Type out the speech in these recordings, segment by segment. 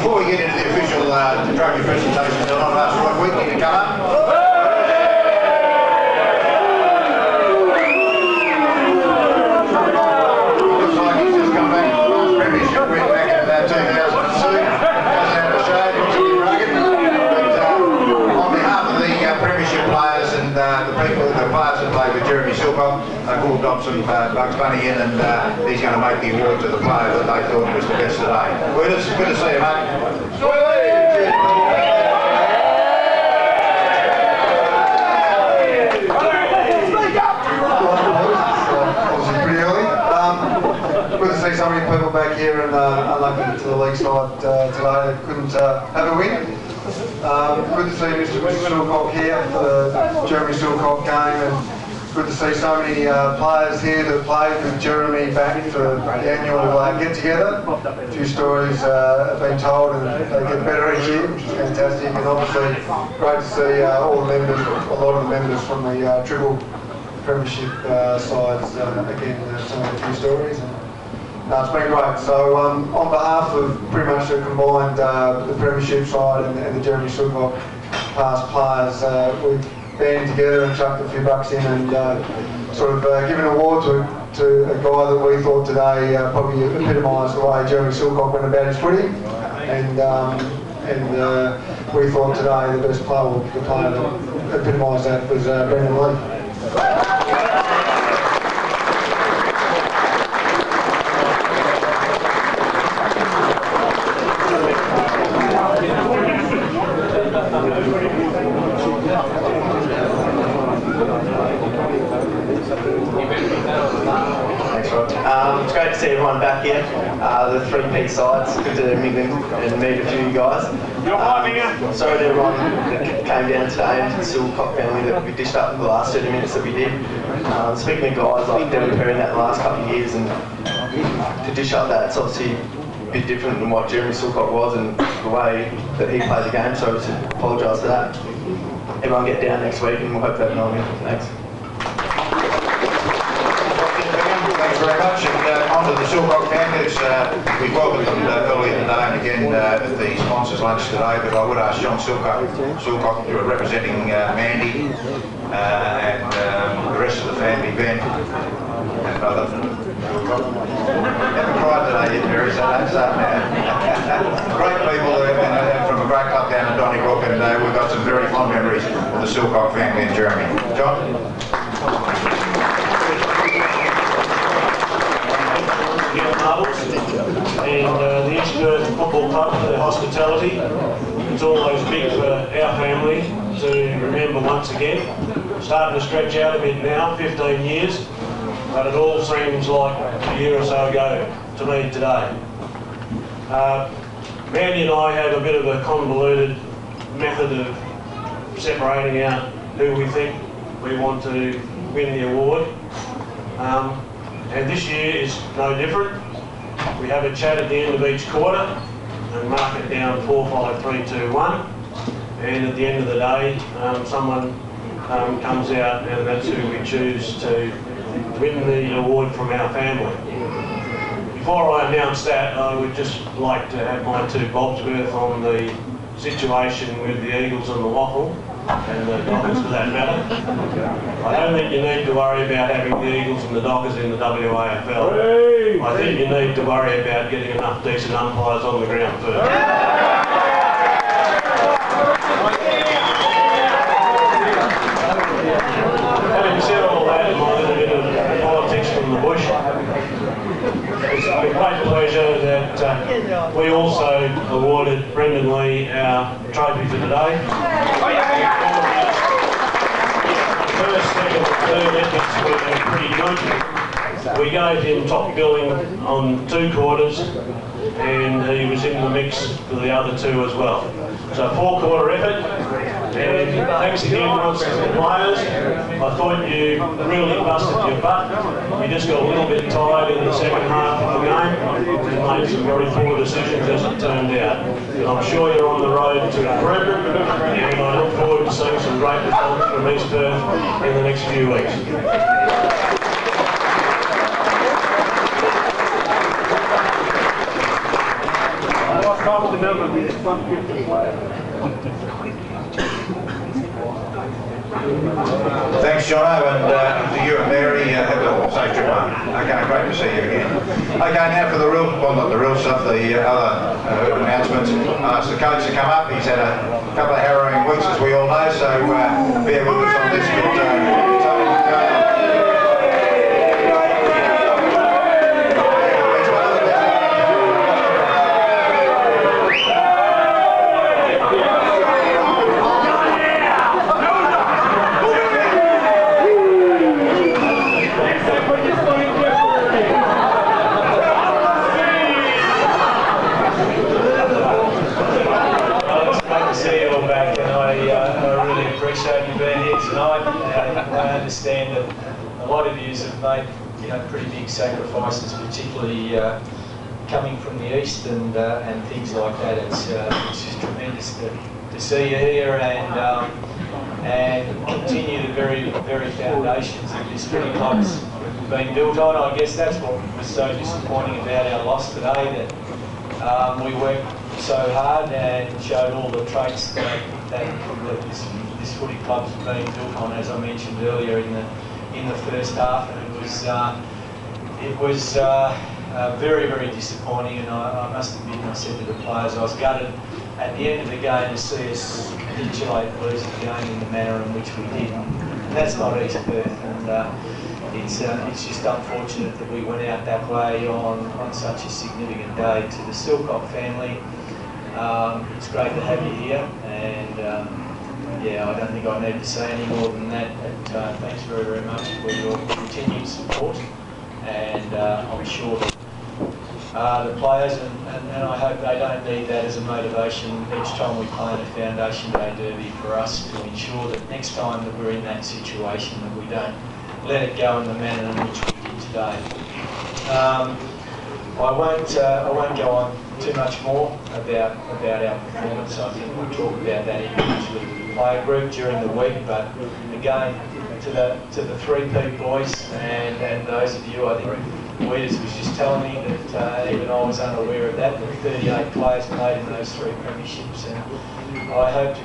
before we get into the official trophy presentation, I'd like to ask Roy Wheatley to come up. Looks like he's just come back from the last premiership win back in 2002. Doesn't have to show, looks a bit rugged. But on behalf of the premiership players and the players that played with Jeremy Silcock, they called Dobson Bugs Bunny in, and he's going to make the award to the player that they thought was the best today. Well, it's good to see you, mate. Obviously pretty early. Good to see so many people back here, and unlucky to the league side today that couldn't have a win. Good to see Mr. Silcock here for the Jeremy Silcock game, and good to see so many players here that played with Jeremy back for the annual get-together. A few stories have been told, and they get better each year, which is fantastic. And obviously, great to see all the members, a lot of the members from the Triple Premiership sides again telling a few stories. And, it's been great. So on behalf of pretty much the combined the Premiership side and the Jeremy Silcock past players, we've band together and chucked a few bucks in and sort of given an award to a guy that we thought today probably epitomised the way Jeremy Silcock went about his footy, and we thought today the best player, or the player that epitomised that was Blee. It's great to see everyone back here, the 3P sides. Good to meet them and meet a few of you guys. Sorry to everyone that came down today, and to the Silcock family that we dished up for the last 30 minutes that we did. Speaking of guys like Devin Perry in that last couple of years, and to dish up that, it's obviously a bit different than what Jeremy Silcock was and the way that he played the game, so I just apologise for that. Everyone get down next week and we'll hope to have an on. Thanks. Thanks very much, and on to the Silcock families. We welcomed them earlier today and again at the sponsors' lunch today, but I would ask John Silcock, who are representing Mandy and the rest of the family, Ben and brother. Haven't cried today yet, Mary, so don't start now. Great people from a great club down in Donnybrook, and we've got some very fond memories of the Silcock family and Jeremy. John? And the East Perth Football Club for their hospitality. It's always big for our family to remember once again. Starting to stretch out a bit now, 15 years, but it all seems like a year or so ago to me today. Mandy and I have a bit of a convoluted method of separating out who we think we want to win the award. And this year is no different. We have a chat at the end of each quarter and mark it down 4, 5, 3, 2, 1. And at the end of the day, someone comes out, and that's who we choose to win the award from our family. Before I announce that, I would just like to have my two bobs worth on the situation with the Eagles and the Waffle, and the Dockers for that matter. I don't think you need to worry about having the Eagles and the Dockers in the WAFL. I think you need to worry about getting enough decent umpires on the ground first. Having said all that, a little bit of politics from the bush. It's a great pleasure that we also awarded Brendan Lee our trophy for today. First, second and third efforts were pretty good. We gave him top billing on 2 quarters, and he was in the mix for the other 2 as well. So 4-quarter effort, and thanks again once to the players. I thought you really busted your butt. You just got a little bit tired in the second half of the game and made some very poor decisions as it turned out. And I'm sure you're on the road to improvement, and I look forward to seeing some great results from East Perth in the next few weeks. Thanks, Jono, and to you and Mary, have a safe trip home. Okay, great to see you again. Okay, now for the real, well not the real stuff, the other announcements. Ask the coach to come up. He's had a couple of harrowing weeks, as we all know, so bear with us on this. I understand that a lot of you have made, pretty big sacrifices, particularly coming from the east and things like that. It's just tremendous to see you here and continue the very foundations of this footy club's been built on. I guess that's what was so disappointing about our loss today, that we worked so hard and showed all the traits that this footy club's been built on, as I mentioned earlier in the first half, and it was very, very disappointing. And I must admit, I said to the players, I was gutted at the end of the game to see us capitulate and lose the game in the manner in which we did. And that's not East Perth, and it's just unfortunate that we went out that way on such a significant day. To the Silcock family, it's great to have you here, and yeah, I don't think I need to say any more than that. But thanks very, very much for your continued support, and I'm sure that the players, and I hope they don't need that as a motivation each time we play in a Foundation Day derby, for us to ensure that next time that we're in that situation, that we don't let it go in the manner in which we did today. I won't go on too much more about our performance. I think we'll talk about that individually with the player group during the week. But again, to the 3P boys and those of you, I think Wheatley was just telling me that even I was unaware of that. 38 players played in those 3 premierships, and I hope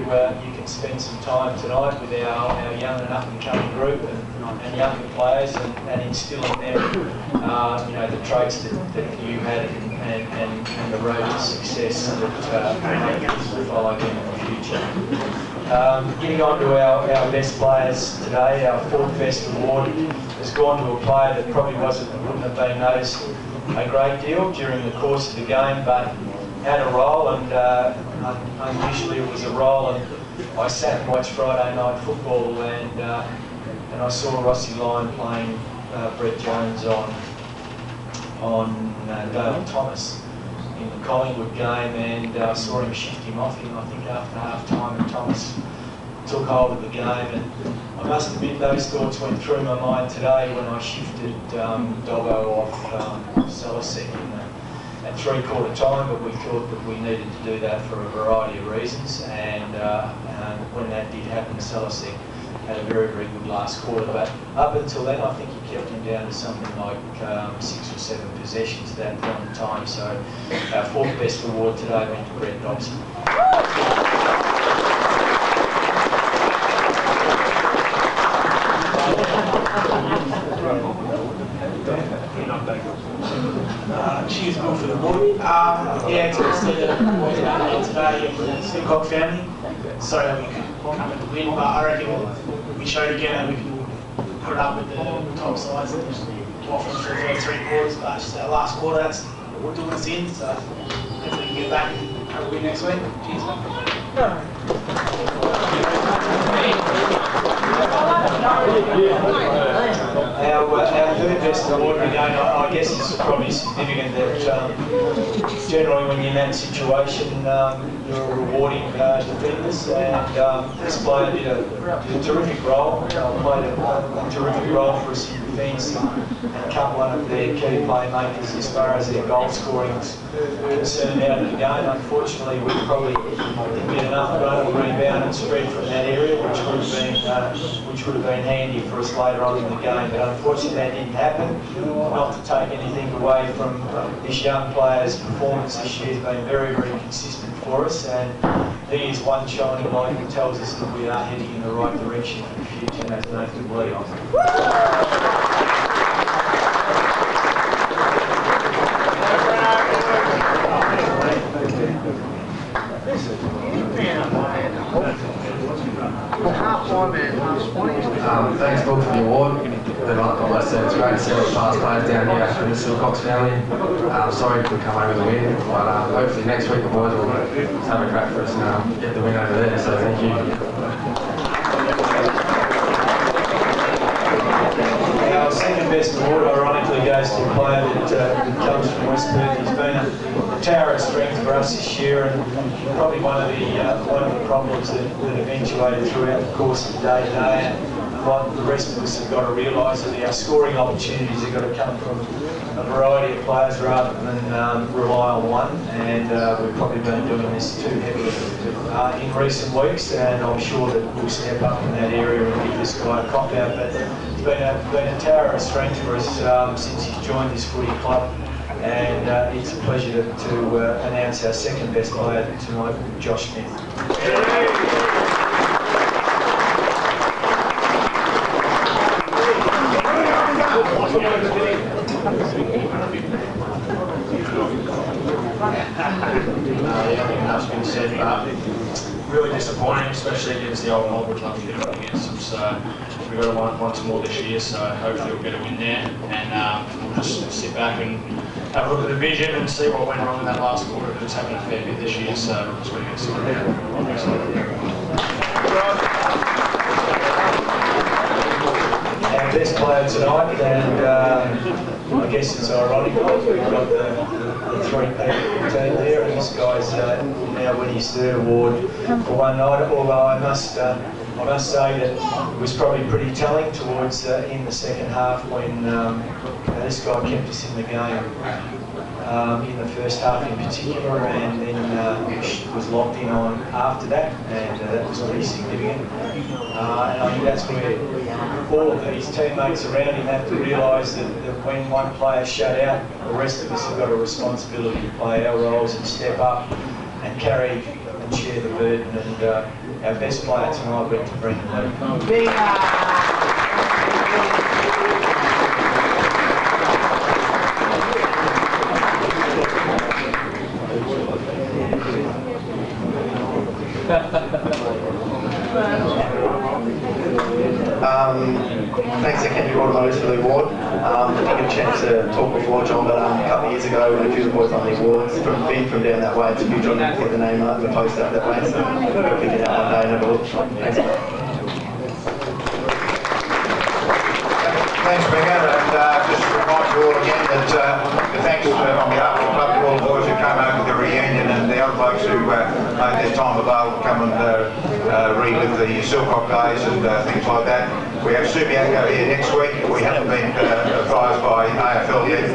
that you can spend some time tonight with our young and up-and-coming group and young players, and instill in them the traits that you had and the road to success that will follow them in the future. Getting on to our best players today, our 4th best award has gone to a player that probably wouldn't have been noticed a great deal during the course of the game, but had a role, and unusually it was a role. And I sat and watched Friday night football, and I saw Rossi Lyon playing Brett Jones on Dale Thomas in the Collingwood game, and I saw him shift him off I think after half time, and Thomas took hold of the game. And I must admit, those thoughts went through my mind today when I shifted Dobbo off Salasek at 3/4 time, but we thought that we needed to do that for a variety of reasons, and when that did happen, Salasek had a very, very good last quarter. But up until then, I think he kept him down to something like 6 or 7 possessions at that point in time. So our 4th best award today went to Brett Dobson. Cheers, Bill, for the board. Yeah, it's good to see the boys down here today and the Silcock family. Sorry that we couldn't come with the win, but I reckon we showed again that we can put it up with the top sides and offer for the first 3 quarters. But just that last quarter, that's doing us in. So hopefully we can get back and have a win next week. Cheers. Our 3rd best award again, I guess it's probably significant that generally when you're in that situation, you're rewarding defenders, and this player did a terrific role, played a terrific role for us in defence and cut one of their key playmakers as far as their goal scoring is concerned out of the game. Unfortunately, we probably didn't get enough goal rebound and spread from that area, which would have been handy for us later on in the game. But unfortunately, that didn't happen. Not to take anything away from this young player's performance this year, has been very, very consistent for us, and he is one shining light that tells us that we are heading in the right direction for the future, and that's Nathan Blee. Thanks, Bob, for the award. But like I said, it's great to see all the past players down here from the Silcock's family. Sorry we couldn't come over the win, but hopefully next week the boys will have a crack for us and get the win over there. So thank you. Our second best award, ironically, goes to a player that comes from West Perth. He's been a tower of strength for us this year, and probably one of the problems that eventuated throughout the course of the day-to-day. What the rest of us have got to realise that our scoring opportunities have got to come from a variety of players rather than rely on one, and we've probably been doing this too heavily in recent weeks, and I'm sure that we'll step up in that area and give this guy a cop out. But it's been a tower of strength for us since he's joined this footy club, and it's a pleasure to announce our second best player tonight, Josh Smith. I think enough's been said, but really disappointing, especially against the old Melbourne club we've got against them. So we've got to want once more this year, so hopefully we'll get a win there, and we'll just sit back and have a look at the vision and see what went wrong in that last quarter, because it's happened a fair bit this year, so we're just going to get sorted out, obviously. Our best player tonight, and I guess it's ironic, we've got the three people team there, and this guy's now winning his third award for one night. Although I must say that it was probably pretty telling towards in the second half when this guy kept us in the game in the first half in particular, and then was locked in on after that, and that was pretty significant. And I think that's where all of these teammates around him have to realise that when one player shut out, the rest of us have got a responsibility to play our roles and step up and carry and share the burden. And our best player tonight went to Brendan Lee. Thanks again to Automotives for the award. I didn't get a chance to talk before, John, but a couple of years ago when a few of the boys won the awards, being from down that way, it's a huge honour to get the name up and the post up that way, so we'll pick it out one day and have a look. Thanks. Thanks, Micale, and just remind you all again that thanks on behalf of the club to all the boys who came over to the reunion and the other folks who made their time available to come and relive the Silcock days and things like that. We have Subiaco here next week. We haven't been advised by AFL yet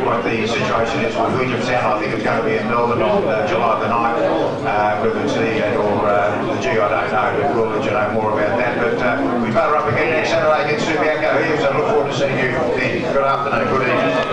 what the situation is with Wheatley. I think it's going to be in Melbourne on July the 9th. Whether it's the or the G, I don't know, but we'll let you know more about that. But we butter up again next Saturday against Subiaco here, so look forward to seeing you then. Good afternoon, good evening.